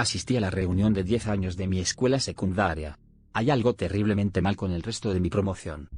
Asistí a la reunión de 10 años de mi escuela secundaria. Hay algo terriblemente mal con el resto de mi promoción.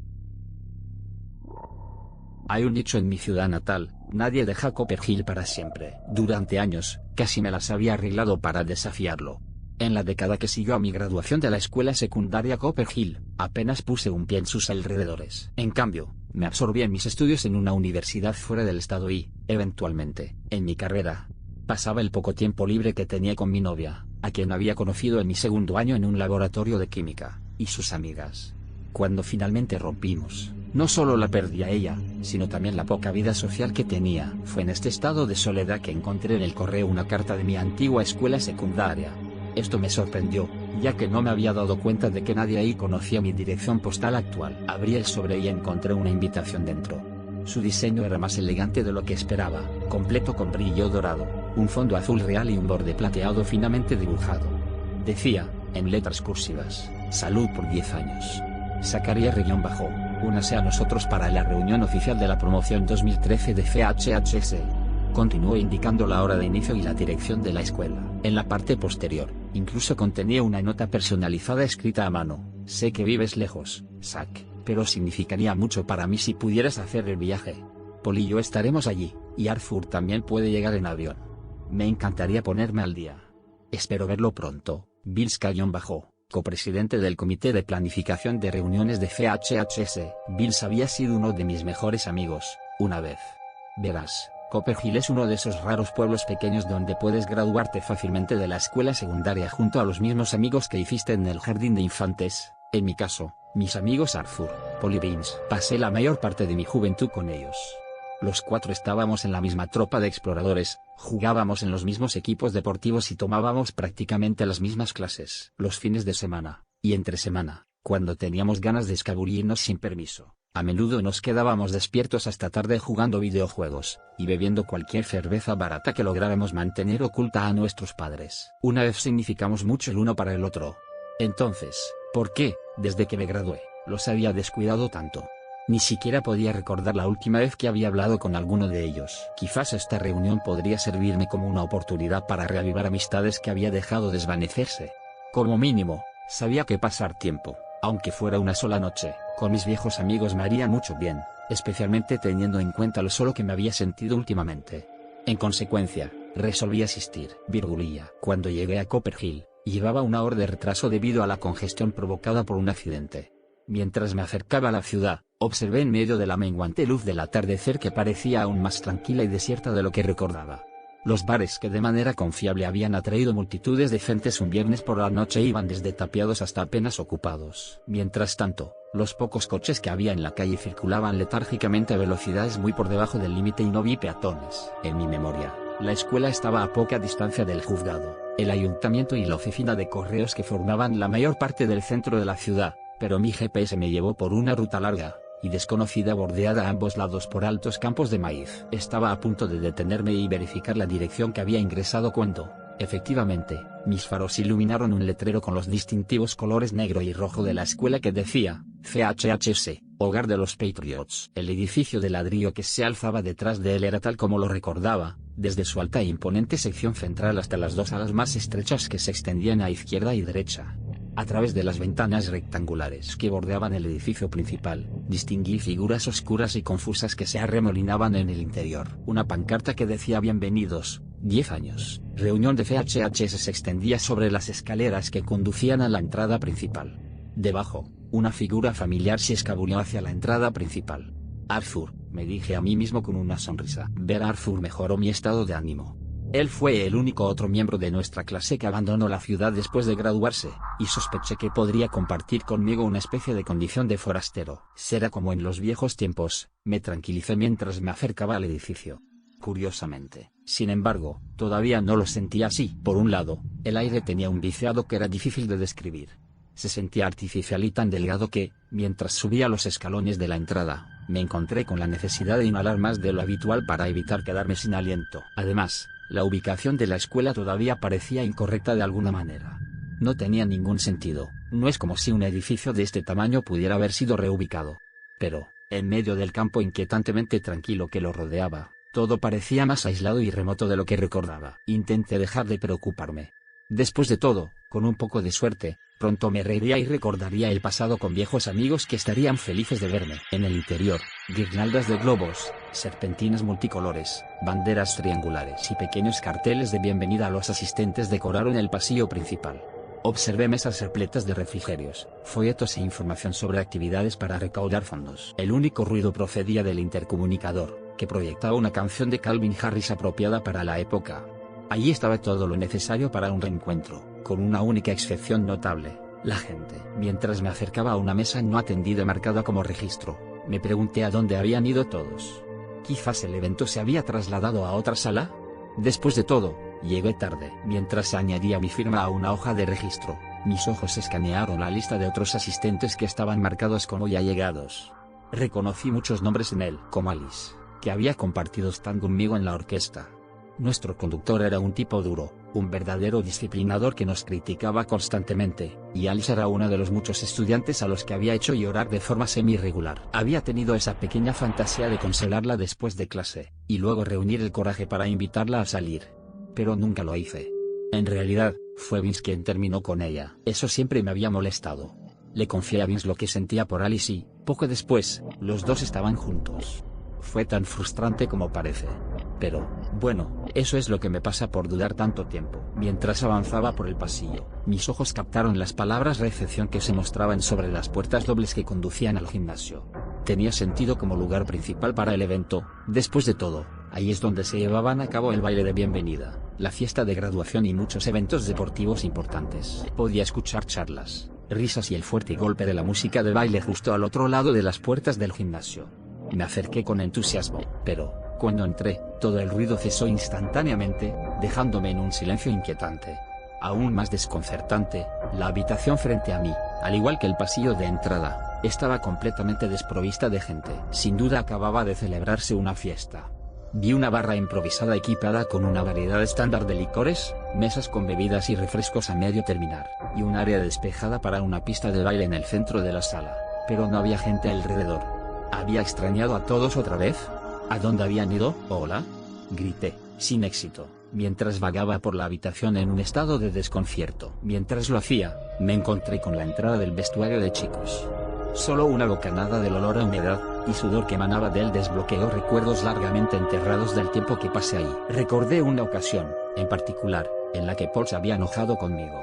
Hay un dicho en mi ciudad natal: nadie deja Copperhill para siempre. Durante años, casi me las había arreglado para desafiarlo. En la década que siguió a mi graduación de la escuela secundaria Copperhill, apenas puse un pie en sus alrededores. En cambio, me absorbí en mis estudios en una universidad fuera del estado y, eventualmente, en mi carrera. Pasaba el poco tiempo libre que tenía con mi novia, a quien había conocido en mi segundo año en un laboratorio de química, y sus amigas. Cuando finalmente rompimos, no solo la perdí a ella, sino también la poca vida social que tenía. Fue en este estado de soledad que encontré en el correo una carta de mi antigua escuela secundaria. Esto me sorprendió, ya que no me había dado cuenta de que nadie ahí conocía mi dirección postal actual. Abrí el sobre y encontré una invitación dentro. Su diseño era más elegante de lo que esperaba, completo con brillo dorado, un fondo azul real y un borde plateado finamente dibujado. Decía, en letras cursivas: salud por 10 años. Zacarías-bajo, únase a nosotros para la reunión oficial de la promoción 2013 de FHHS. Continuó indicando la hora de inicio y la dirección de la escuela. En la parte posterior, incluso contenía una nota personalizada escrita a mano: sé que vives lejos, Zack, pero significaría mucho para mí si pudieras hacer el viaje. Paul y yo estaremos allí, y Arthur también puede llegar en avión. Me encantaría ponerme al día. Espero verlo pronto. Bills-bajo, copresidente del Comité de Planificación de Reuniones de FHHS. Bills había sido uno de mis mejores amigos, una vez. Verás, Copperhill es uno de esos raros pueblos pequeños donde puedes graduarte fácilmente de la escuela secundaria junto a los mismos amigos que hiciste en el jardín de infantes. En mi caso, mis amigos Arthur, Paul y Vince. Pasé la mayor parte de mi juventud con ellos. Los 4 estábamos en la misma tropa de exploradores, jugábamos en los mismos equipos deportivos y tomábamos prácticamente las mismas clases. Los fines de semana, y entre semana, cuando teníamos ganas de escabullirnos sin permiso, a menudo nos quedábamos despiertos hasta tarde jugando videojuegos, y bebiendo cualquier cerveza barata que lográramos mantener oculta a nuestros padres. Una vez significamos mucho el uno para el otro. Entonces, ¿por qué, desde que me gradué, los había descuidado tanto? Ni siquiera podía recordar la última vez que había hablado con alguno de ellos. Quizás esta reunión podría servirme como una oportunidad para reavivar amistades que había dejado desvanecerse. Como mínimo, sabía que pasar tiempo, aunque fuera una sola noche, con mis viejos amigos me haría mucho bien, especialmente teniendo en cuenta lo solo que me había sentido últimamente. En consecuencia, resolví asistir. Cuando llegué a Copperhill, llevaba una hora de retraso debido a la congestión provocada por un accidente. Mientras me acercaba a la ciudad, observé en medio de la menguante luz del atardecer que parecía aún más tranquila y desierta de lo que recordaba. Los bares que de manera confiable habían atraído multitudes de gentes un viernes por la noche iban desde tapiados hasta apenas ocupados. Mientras tanto, los pocos coches que había en la calle circulaban letárgicamente a velocidades muy por debajo del límite y no vi peatones. En mi memoria, la escuela estaba a poca distancia del juzgado, el ayuntamiento y la oficina de correos que formaban la mayor parte del centro de la ciudad, pero mi GPS me llevó por una ruta larga y desconocida bordeada a ambos lados por altos campos de maíz. Estaba a punto de detenerme y verificar la dirección que había ingresado cuando, efectivamente, mis faros iluminaron un letrero con los distintivos colores negro y rojo de la escuela que decía: FHHS, Hogar de los Patriots. El edificio de ladrillo que se alzaba detrás de él era tal como lo recordaba, desde su alta e imponente sección central hasta las 2 alas más estrechas que se extendían a izquierda y derecha. A través de las ventanas rectangulares que bordeaban el edificio principal, distinguí figuras oscuras y confusas que se arremolinaban en el interior. Una pancarta que decía: bienvenidos, 10 años. Reunión de FHHS se extendía sobre las escaleras que conducían a la entrada principal. Debajo, una figura familiar se escabulló hacia la entrada principal. Arthur, me dije a mí mismo con una sonrisa. Ver a Arthur mejoró mi estado de ánimo. Él fue el único otro miembro de nuestra clase que abandonó la ciudad después de graduarse, y sospeché que podría compartir conmigo una especie de condición de forastero. Será como en los viejos tiempos, me tranquilicé mientras me acercaba al edificio. Curiosamente, sin embargo, todavía no lo sentía así. Por un lado, el aire tenía un viciado que era difícil de describir. Se sentía artificial y tan delgado que, mientras subía los escalones de la entrada, me encontré con la necesidad de inhalar más de lo habitual para evitar quedarme sin aliento. Además, la ubicación de la escuela todavía parecía incorrecta de alguna manera. No tenía ningún sentido, no es como si un edificio de este tamaño pudiera haber sido reubicado. Pero, en medio del campo inquietantemente tranquilo que lo rodeaba, todo parecía más aislado y remoto de lo que recordaba. Intenté dejar de preocuparme. Después de todo, con un poco de suerte, pronto me reiría y recordaría el pasado con viejos amigos que estarían felices de verme. En el interior, guirnaldas de globos, serpentinas multicolores, banderas triangulares y pequeños carteles de bienvenida a los asistentes decoraron el pasillo principal. Observé mesas repletas de refrigerios, folletos e información sobre actividades para recaudar fondos. El único ruido procedía del intercomunicador, que proyectaba una canción de Calvin Harris apropiada para la época. Allí estaba todo lo necesario para un reencuentro, con una única excepción notable: la gente. Mientras me acercaba a una mesa no atendida marcada como registro, me pregunté a dónde habían ido todos. Quizás el evento se había trasladado a otra sala. Después de todo, llegué tarde. Mientras añadía mi firma a una hoja de registro, mis ojos escanearon la lista de otros asistentes que estaban marcados como ya llegados. Reconocí muchos nombres en él, como Alice, que había compartido stand conmigo en la orquesta. Nuestro conductor era un tipo duro, un verdadero disciplinador que nos criticaba constantemente, y Alice era uno de los muchos estudiantes a los que había hecho llorar de forma semi-regular. Había tenido esa pequeña fantasía de consolarla después de clase, y luego reunir el coraje para invitarla a salir. Pero nunca lo hice. En realidad, fue Vince quien terminó con ella. Eso siempre me había molestado. Le confié a Vince lo que sentía por Alice y, poco después, los dos estaban juntos. Fue tan frustrante como parece. Pero, bueno, eso es lo que me pasa por dudar tanto tiempo. Mientras avanzaba por el pasillo, mis ojos captaron las palabras recepción que se mostraban sobre las puertas dobles que conducían al gimnasio. Tenía sentido como lugar principal para el evento. Después de todo, ahí es donde se llevaban a cabo el baile de bienvenida, la fiesta de graduación y muchos eventos deportivos importantes. Podía escuchar charlas, risas y el fuerte golpe de la música de baile justo al otro lado de las puertas del gimnasio. Me acerqué con entusiasmo, pero, cuando entré, todo el ruido cesó instantáneamente, dejándome en un silencio inquietante. Aún más desconcertante, la habitación frente a mí, al igual que el pasillo de entrada, estaba completamente desprovista de gente. Sin duda acababa de celebrarse una fiesta. Vi una barra improvisada equipada con una variedad estándar de licores, mesas con bebidas y refrescos a medio terminar, y un área despejada para una pista de baile en el centro de la sala. Pero no había gente alrededor. ¿Había extrañado a todos otra vez? ¿A dónde habían ido? ¿Hola? Grité, sin éxito, mientras vagaba por la habitación en un estado de desconcierto. Mientras lo hacía, me encontré con la entrada del vestuario de chicos. Solo una bocanada del olor a humedad y sudor que emanaba de él desbloqueó recuerdos largamente enterrados del tiempo que pasé ahí. Recordé una ocasión, en particular, en la que Paul se había enojado conmigo.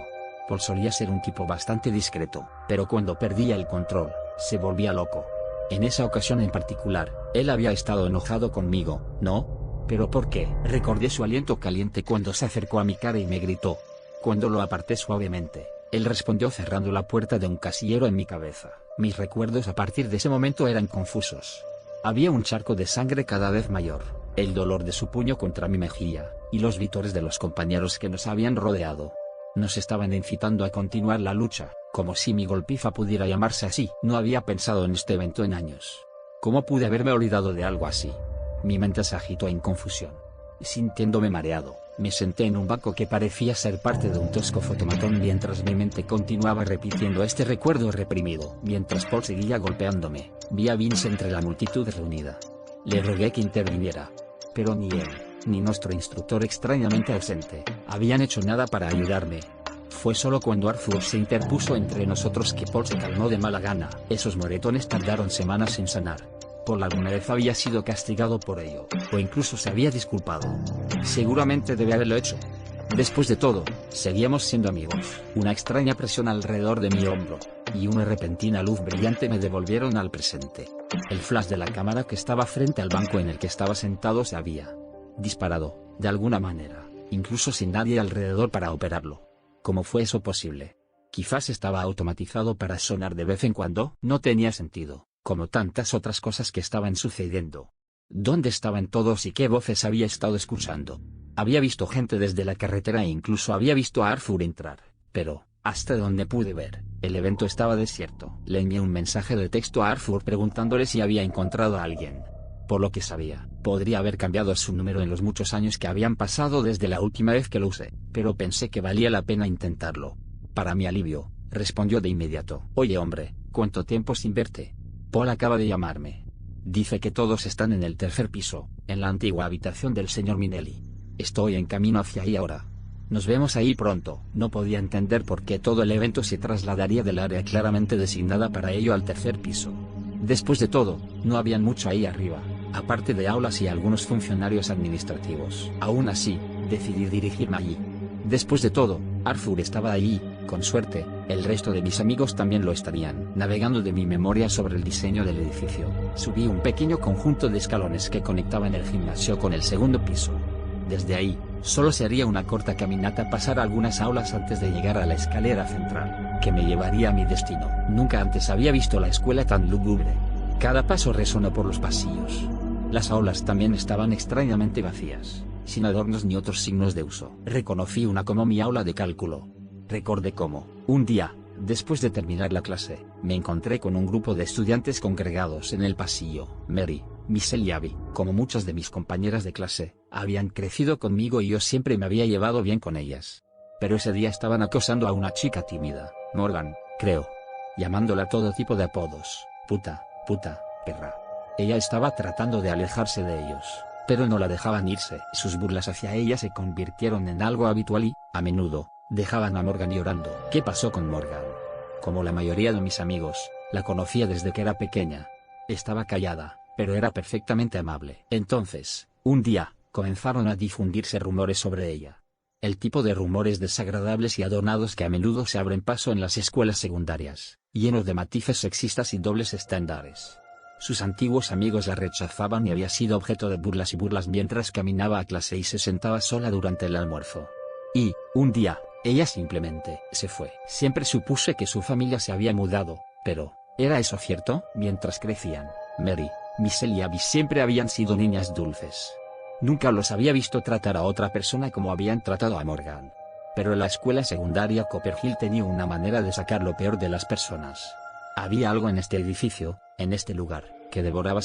Paul solía ser un tipo bastante discreto, pero cuando perdía el control, se volvía loco. En esa ocasión en particular, él había estado enojado conmigo, ¿no? ¿Pero por qué? Recordé su aliento caliente cuando se acercó a mi cara y me gritó. Cuando lo aparté suavemente, él respondió cerrando la puerta de un casillero en mi cabeza. Mis recuerdos a partir de ese momento eran confusos. Había un charco de sangre cada vez mayor, el dolor de su puño contra mi mejilla, y los vítores de los compañeros que nos habían rodeado. Nos estaban incitando a continuar la lucha, como si mi golpiza pudiera llamarse así. No había pensado en este evento en años. ¿Cómo pude haberme olvidado de algo así? Mi mente se agitó en confusión. Sintiéndome mareado, me senté en un banco que parecía ser parte de un tosco fotomatón mientras mi mente continuaba repitiendo este recuerdo reprimido. Mientras Paul seguía golpeándome, vi a Vince entre la multitud reunida. Le rogué que interviniera. Pero ni él, ni nuestro instructor extrañamente ausente, habían hecho nada para ayudarme. Fue solo cuando Arthur se interpuso entre nosotros que Paul se calmó de mala gana. Esos moretones tardaron semanas en sanar. Paul alguna vez había sido castigado por ello, o incluso se había disculpado. Seguramente debe haberlo hecho. Después de todo, seguíamos siendo amigos. Una extraña presión alrededor de mi hombro, y una repentina luz brillante me devolvieron al presente. El flash de la cámara que estaba frente al banco en el que estaba sentado se había disparado, de alguna manera, incluso sin nadie alrededor para operarlo. ¿Cómo fue eso posible? Quizás estaba automatizado para sonar de vez en cuando. No tenía sentido, como tantas otras cosas que estaban sucediendo. ¿Dónde estaban todos y qué voces había estado escuchando? Había visto gente desde la carretera e incluso había visto a Arthur entrar, pero, hasta donde pude ver, el evento estaba desierto. Le envié un mensaje de texto a Arthur preguntándole si había encontrado a alguien. Por lo que sabía, podría haber cambiado su número en los muchos años que habían pasado desde la última vez que lo usé, pero pensé que valía la pena intentarlo. Para mi alivio, respondió de inmediato. Oye hombre, ¿cuánto tiempo sin verte? Paul acaba de llamarme. Dice que todos están en el tercer piso, en la antigua habitación del señor Minelli. Estoy en camino hacia ahí ahora. Nos vemos ahí pronto. No podía entender por qué todo el evento se trasladaría del área claramente designada para ello al tercer piso. Después de todo, no habían mucho ahí arriba, aparte de aulas y algunos funcionarios administrativos. Aún así, decidí dirigirme allí. Después de todo, Arthur estaba allí, con suerte, el resto de mis amigos también lo estarían. Navegando de mi memoria sobre el diseño del edificio, subí un pequeño conjunto de escalones que conectaban el gimnasio con el segundo piso. Desde ahí, solo sería una corta caminata pasar algunas aulas antes de llegar a la escalera central, que me llevaría a mi destino. Nunca antes había visto la escuela tan lúgubre. Cada paso resonó por los pasillos. Las aulas también estaban extrañamente vacías, sin adornos ni otros signos de uso. Reconocí una como mi aula de cálculo. Recordé cómo, un día, después de terminar la clase, me encontré con un grupo de estudiantes congregados en el pasillo. Mary, Michelle y Abby, como muchas de mis compañeras de clase, habían crecido conmigo y yo siempre me había llevado bien con ellas. Pero ese día estaban acosando a una chica tímida, Morgan, creo, llamándola todo tipo de apodos, puta, perra. Ella estaba tratando de alejarse de ellos, pero no la dejaban irse. Sus burlas hacia ella se convirtieron en algo habitual y, a menudo, dejaban a Morgan llorando. ¿Qué pasó con Morgan? Como la mayoría de mis amigos, la conocía desde que era pequeña. Estaba callada, pero era perfectamente amable. Entonces, un día, comenzaron a difundirse rumores sobre ella. El tipo de rumores desagradables y adornados que a menudo se abren paso en las escuelas secundarias, llenos de matices sexistas y dobles estándares. Sus antiguos amigos la rechazaban y había sido objeto de burlas y burlas mientras caminaba a clase y se sentaba sola durante el almuerzo. Y, un día, ella simplemente se fue. Siempre supuse que su familia se había mudado, pero, ¿era eso cierto? Mientras crecían, Mary, Michelle y Abby siempre habían sido niñas dulces. Nunca los había visto tratar a otra persona como habían tratado a Morgan. Pero la escuela secundaria Copperhill tenía una manera de sacar lo peor de las personas. Había algo en este edificio, en este lugar, que devoraba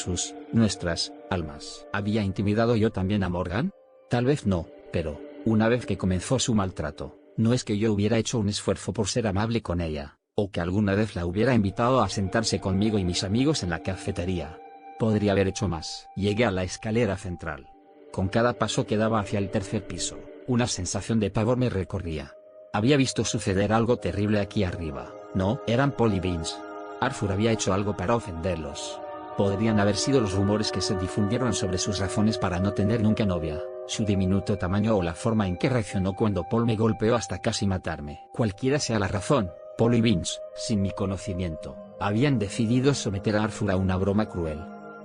nuestras almas. ¿Había intimidado yo también a Morgan? Tal vez no, pero, una vez que comenzó su maltrato, no es que yo hubiera hecho un esfuerzo por ser amable con ella, o que alguna vez la hubiera invitado a sentarse conmigo y mis amigos en la cafetería. Podría haber hecho más. Llegué a la escalera central. Con cada paso que daba hacia el tercer piso, una sensación de pavor me recorría. Había visto suceder algo terrible aquí arriba. No, eran Paul y Vince. Arthur había hecho algo para ofenderlos. Podrían haber sido los rumores que se difundieron sobre sus razones para no tener nunca novia, su diminuto tamaño o la forma en que reaccionó cuando Paul me golpeó hasta casi matarme. Cualquiera sea la razón, Paul y Vince, sin mi conocimiento, habían decidido someter a Arthur a una broma cruel.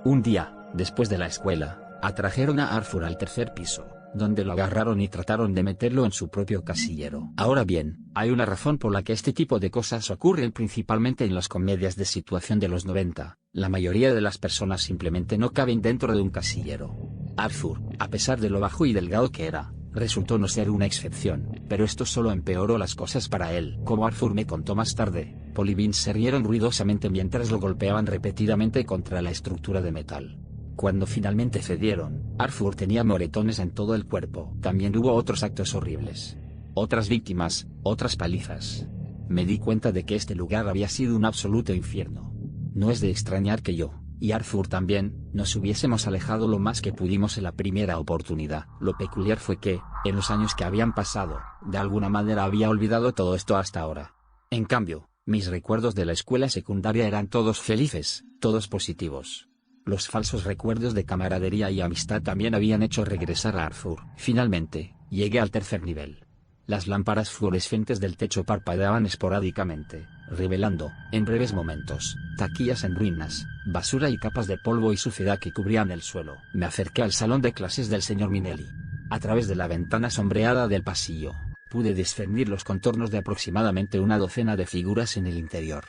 Un día, después de la escuela, atrajeron a Arthur al tercer piso, donde lo agarraron y trataron de meterlo en su propio casillero. Ahora bien, hay una razón por la que este tipo de cosas ocurren principalmente en las comedias de situación de los 90. La mayoría de las personas simplemente no caben dentro de un casillero. Arthur, a pesar de lo bajo y delgado que era, resultó no ser una excepción, pero esto solo empeoró las cosas para él. Como Arthur me contó más tarde, Paul y Vince se rieron ruidosamente mientras lo golpeaban repetidamente contra la estructura de metal. Cuando finalmente cedieron, Arthur tenía moretones en todo el cuerpo. También hubo otros actos horribles. Otras víctimas, otras palizas. Me di cuenta de que este lugar había sido un absoluto infierno. No es de extrañar que yo, y Arthur también, nos hubiésemos alejado lo más que pudimos en la primera oportunidad. Lo peculiar fue que, en los años que habían pasado, de alguna manera había olvidado todo esto hasta ahora. En cambio, mis recuerdos de la escuela secundaria eran todos felices, todos positivos. Los falsos recuerdos de camaradería y amistad también habían hecho regresar a Arthur. Finalmente, llegué al tercer nivel. Las lámparas fluorescentes del techo parpadeaban esporádicamente, revelando, en breves momentos, taquillas en ruinas, basura y capas de polvo y suciedad que cubrían el suelo. Me acerqué al salón de clases del señor Minelli. A través de la ventana sombreada del pasillo, pude discernir los contornos de aproximadamente una docena de figuras en el interior.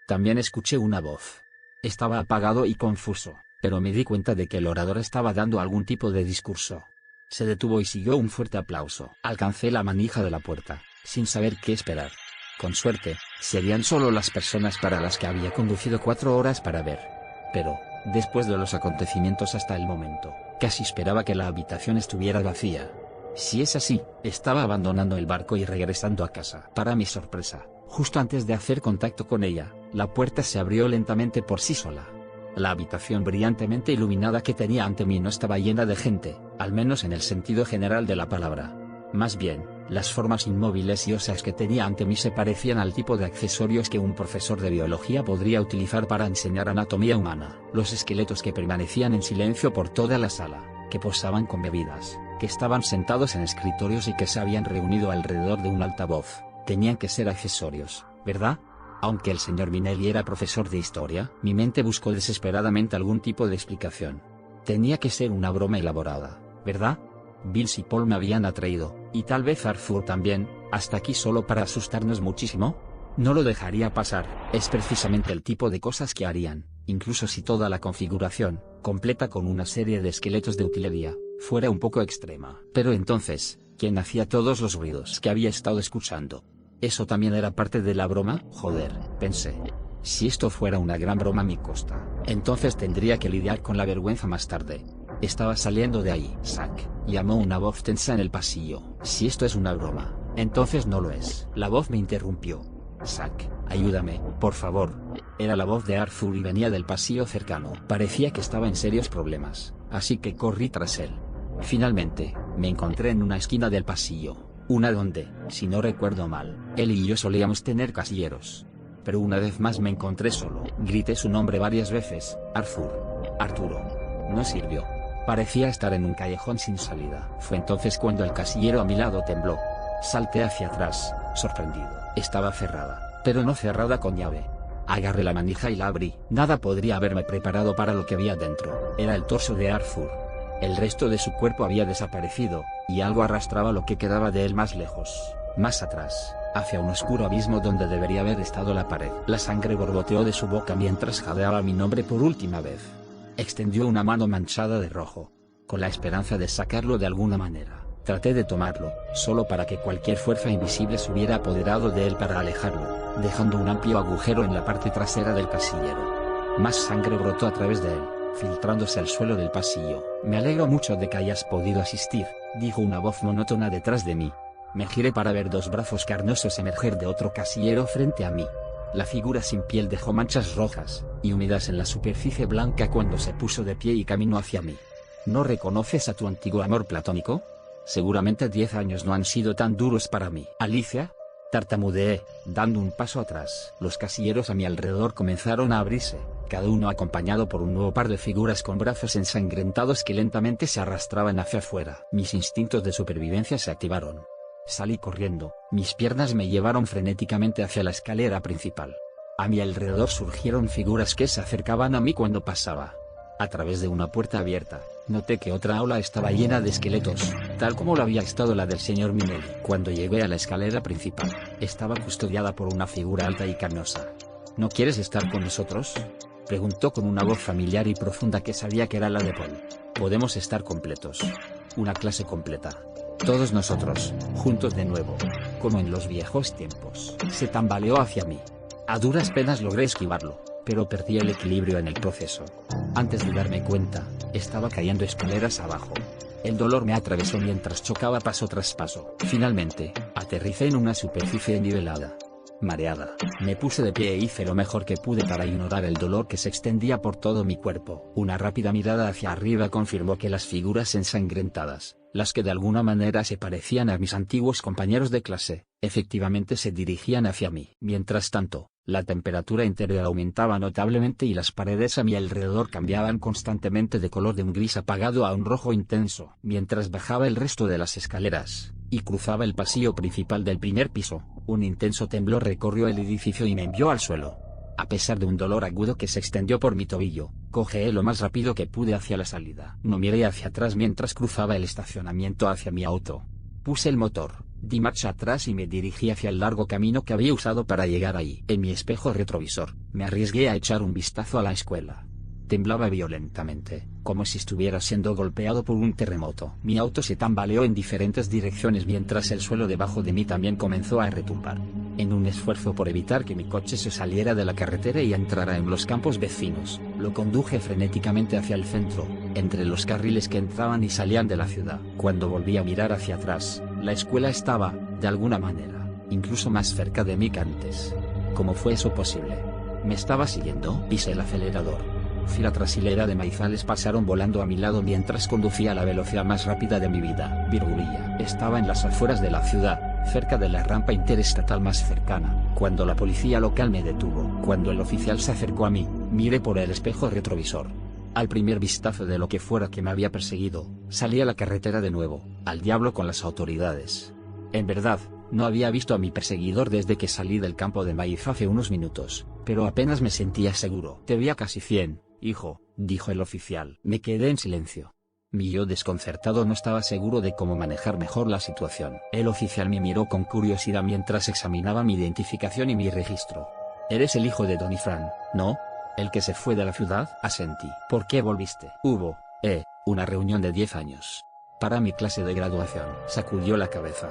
También escuché una voz. Estaba apagado y confuso, pero me di cuenta de que el orador estaba dando algún tipo de discurso. Se detuvo y siguió un fuerte aplauso. Alcancé la manija de la puerta, sin saber qué esperar. Con suerte, serían solo las personas para las que había conducido 4 horas para ver. Pero, después de los acontecimientos hasta el momento, casi esperaba que la habitación estuviera vacía. Si es así, estaba abandonando el barco y regresando a casa. Para mi sorpresa, justo antes de hacer contacto con ella, la puerta se abrió lentamente por sí sola. La habitación brillantemente iluminada que tenía ante mí no estaba llena de gente, al menos en el sentido general de la palabra. Más bien, Las formas inmóviles y óseas que tenía ante mí se parecían al tipo de accesorios que un profesor de biología podría utilizar para enseñar anatomía humana. Los esqueletos que permanecían en silencio por toda la sala, que posaban con bebidas, que estaban sentados en escritorios y que se habían reunido alrededor de un altavoz, tenían que ser accesorios, ¿verdad? Aunque el señor Minelli era profesor de historia, mi mente buscó desesperadamente algún tipo de explicación. Tenía que ser una broma elaborada, ¿verdad? Bills y Paul me habían atraído, y tal vez Arthur también, hasta aquí solo para asustarnos muchísimo. No lo dejaría pasar, es precisamente el tipo de cosas que harían, incluso si toda la configuración, completa con una serie de esqueletos de utilería, fuera un poco extrema. Pero entonces, ¿quién hacía todos los ruidos que había estado escuchando? ¿Eso también era parte de la broma? Joder, pensé. Si esto fuera una gran broma a mi costa, entonces tendría que lidiar con la vergüenza más tarde. Estaba saliendo de ahí. Zack, llamó una voz tensa en el pasillo. Si esto es una broma, entonces no lo es. La voz me interrumpió. Zack, ayúdame, por favor. Era la voz de Arthur y venía del pasillo cercano. Parecía que estaba en serios problemas, así que corrí tras él. Finalmente, me encontré en una esquina del pasillo, una donde, si no recuerdo mal, él y yo solíamos tener casilleros. Pero una vez más me encontré solo. Grité su nombre varias veces. Arthur. Arturo. No sirvió. Parecía estar en un callejón sin salida. Fue entonces cuando el casillero a mi lado tembló. Salté hacia atrás, sorprendido. Estaba cerrada, pero no cerrada con llave. Agarré la manija y la abrí. Nada podría haberme preparado para lo que había dentro. Era el torso de Arthur. El resto de su cuerpo había desaparecido, y algo arrastraba lo que quedaba de él más lejos, más atrás, hacia un oscuro abismo donde debería haber estado la pared. La sangre borboteó de su boca mientras jadeaba mi nombre por última vez. Extendió una mano manchada de rojo, con la esperanza de sacarlo de alguna manera. Traté de tomarlo, solo para que cualquier fuerza invisible se hubiera apoderado de él para alejarlo, dejando un amplio agujero en la parte trasera del casillero. Más sangre brotó a través de él, filtrándose al suelo del pasillo. Me alegro mucho de que hayas podido asistir, dijo una voz monótona detrás de mí. Me giré para ver dos brazos carnosos emerger de otro casillero frente a mí. La figura sin piel dejó manchas rojas y húmedas en la superficie blanca cuando se puso de pie y caminó hacia mí. ¿No reconoces a tu antiguo amor platónico? Seguramente 10 años no han sido tan duros para mí. Alicia, tartamudeé, dando un paso atrás. Los casilleros a mi alrededor comenzaron a abrirse, cada uno acompañado por un nuevo par de figuras con brazos ensangrentados que lentamente se arrastraban hacia afuera. Mis instintos de supervivencia se activaron. Salí corriendo, mis piernas me llevaron frenéticamente hacia la escalera principal. A mi alrededor surgieron figuras que se acercaban a mí cuando pasaba. A través de una puerta abierta, noté que otra aula estaba llena de esqueletos, tal como lo había estado la del señor Minelli. Cuando llegué a la escalera principal, estaba custodiada por una figura alta y carnosa. ¿No quieres estar con nosotros?, preguntó con una voz familiar y profunda que sabía que era la de Paul. Podemos estar completos. Una clase completa. Todos nosotros, juntos de nuevo, como en los viejos tiempos. Se tambaleó hacia mí. A duras penas logré esquivarlo, pero perdí el equilibrio en el proceso. Antes de darme cuenta, estaba cayendo escaleras abajo. El dolor me atravesó mientras chocaba paso tras paso. Finalmente, aterricé en una superficie nivelada. Mareada, me puse de pie e hice lo mejor que pude para ignorar el dolor que se extendía por todo mi cuerpo. Una rápida mirada hacia arriba confirmó que las figuras ensangrentadas, las que de alguna manera se parecían a mis antiguos compañeros de clase, efectivamente se dirigían hacia mí. Mientras tanto, la temperatura interior aumentaba notablemente y las paredes a mi alrededor cambiaban constantemente de color de un gris apagado a un rojo intenso. Mientras bajaba el resto de las escaleras, y cruzaba el pasillo principal del primer piso, un intenso temblor recorrió el edificio y me envió al suelo. A pesar de un dolor agudo que se extendió por mi tobillo, cojeé lo más rápido que pude hacia la salida. No miré hacia atrás mientras cruzaba el estacionamiento hacia mi auto. Puse el motor, di marcha atrás y me dirigí hacia el largo camino que había usado para llegar ahí. En mi espejo retrovisor, me arriesgué a echar un vistazo a la escuela. Temblaba violentamente, como si estuviera siendo golpeado por un terremoto. Mi auto se tambaleó en diferentes direcciones mientras el suelo debajo de mí también comenzó a retumbar. En un esfuerzo por evitar que mi coche se saliera de la carretera y entrara en los campos vecinos, lo conduje frenéticamente hacia el centro, entre los carriles que entraban y salían de la ciudad. Cuando volví a mirar hacia atrás, la escuela estaba, de alguna manera, incluso más cerca de mí que antes. ¿Cómo fue eso posible? ¿Me estaba siguiendo? Pisé el acelerador. Fila tras hilera de maizales pasaron volando a mi lado mientras conducía a la velocidad más rápida de mi vida. Virgulilla. Estaba en las afueras de la ciudad, cerca de la rampa interestatal más cercana, cuando la policía local me detuvo. Cuando el oficial se acercó a mí, miré por el espejo retrovisor. Al primer vistazo de lo que fuera que me había perseguido, salí a la carretera de nuevo, al diablo con las autoridades. En verdad, no había visto a mi perseguidor desde que salí del campo de maíz hace unos minutos, pero apenas me sentía seguro. Te vi a casi 100, hijo, dijo el oficial. Me quedé en silencio. Mi yo desconcertado no estaba seguro de cómo manejar mejor la situación. El oficial me miró con curiosidad mientras examinaba mi identificación y mi registro. Eres el hijo de Don Ifrán, ¿no? ¿El que se fue de la ciudad? Asentí. ¿Por qué volviste? Hubo, una reunión de 10 años. Para mi clase de graduación. Sacudió la cabeza.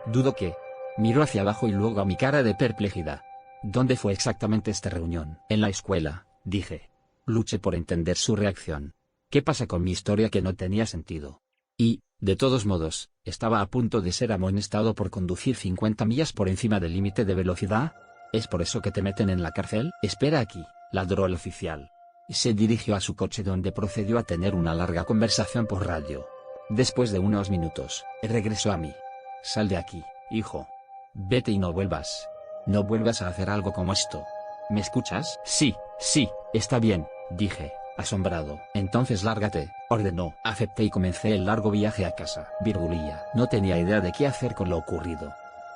Dudo que. Miró hacia abajo y luego a mi cara de perplejidad. ¿Dónde fue exactamente esta reunión? En la escuela, dije. Luché por entender su reacción. ¿Qué pasa con mi historia que no tenía sentido? Y, de todos modos, estaba a punto de ser amonestado por conducir 50 millas por encima del límite de velocidad. ¿Es por eso que te meten en la cárcel? Espera aquí, ladró el oficial. Se dirigió a su coche donde procedió a tener una larga conversación por radio. Después de unos minutos, regresó a mí. Sal de aquí, hijo. Vete y no vuelvas. No vuelvas a hacer algo como esto. ¿Me escuchas? Sí, está bien, dije, asombrado. Entonces lárgate, ordenó. Acepté y comencé el largo viaje a casa. Virgulilla. No tenía idea de qué hacer con lo ocurrido.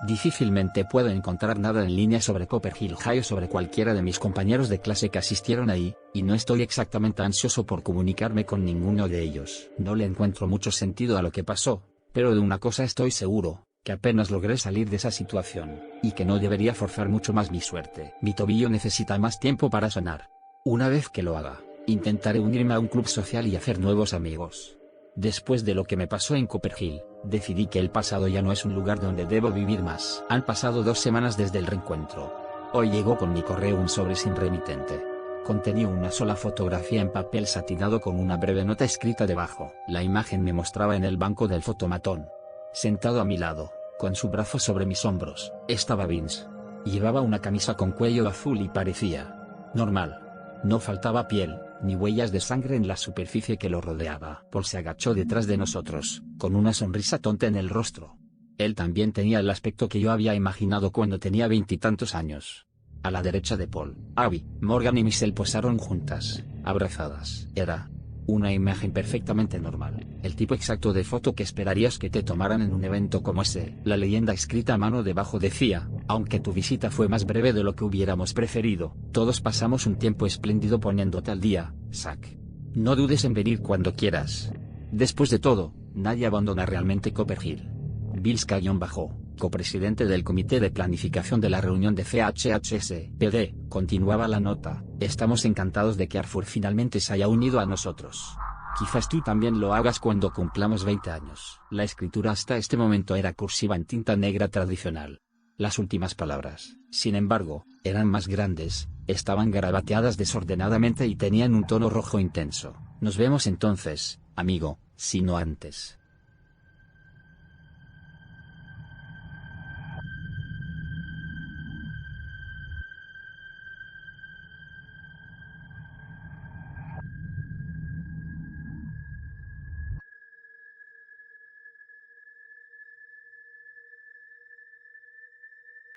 Difícilmente puedo encontrar nada en línea sobre Copperhill High o sobre cualquiera de mis compañeros de clase que asistieron ahí, y no estoy exactamente ansioso por comunicarme con ninguno de ellos. No le encuentro mucho sentido a lo que pasó, pero de una cosa estoy seguro, que apenas logré salir de esa situación, y que no debería forzar mucho más mi suerte. Mi tobillo necesita más tiempo para sanar. Una vez que lo haga, intentaré unirme a un club social y hacer nuevos amigos. Después de lo que me pasó en Copperhill, decidí que el pasado ya no es un lugar donde debo vivir más. Han pasado 2 semanas desde el reencuentro. Hoy llegó con mi correo un sobre sin remitente. Contenía una sola fotografía en papel satinado con una breve nota escrita debajo. La imagen me mostraba en el banco del fotomatón. Sentado a mi lado, con su brazo sobre mis hombros, estaba Vince. Llevaba una camisa con cuello azul y parecía normal. No faltaba piel, ni huellas de sangre en la superficie que lo rodeaba. Paul se agachó detrás de nosotros, con una sonrisa tonta en el rostro. Él también tenía el aspecto que yo había imaginado cuando tenía 20 y tantos años. A la derecha de Paul, Abby, Morgan y Michelle posaron juntas, abrazadas. Era una imagen perfectamente normal, el tipo exacto de foto que esperarías que te tomaran en un evento como ese. La leyenda escrita a mano debajo decía: aunque tu visita fue más breve de lo que hubiéramos preferido, todos pasamos un tiempo espléndido poniéndote al día, Zack. No dudes en venir cuando quieras. Después de todo, nadie abandona realmente Copperhill. Bill Skagnon bajó, copresidente del comité de planificación de la reunión de CHHS-PD, continuaba la nota. Estamos encantados de que Arthur finalmente se haya unido a nosotros. Quizás tú también lo hagas cuando cumplamos 20 años. La escritura hasta este momento era cursiva en tinta negra tradicional. Las últimas palabras, sin embargo, eran más grandes, estaban garabateadas desordenadamente y tenían un tono rojo intenso. Nos vemos entonces, amigo, si no antes.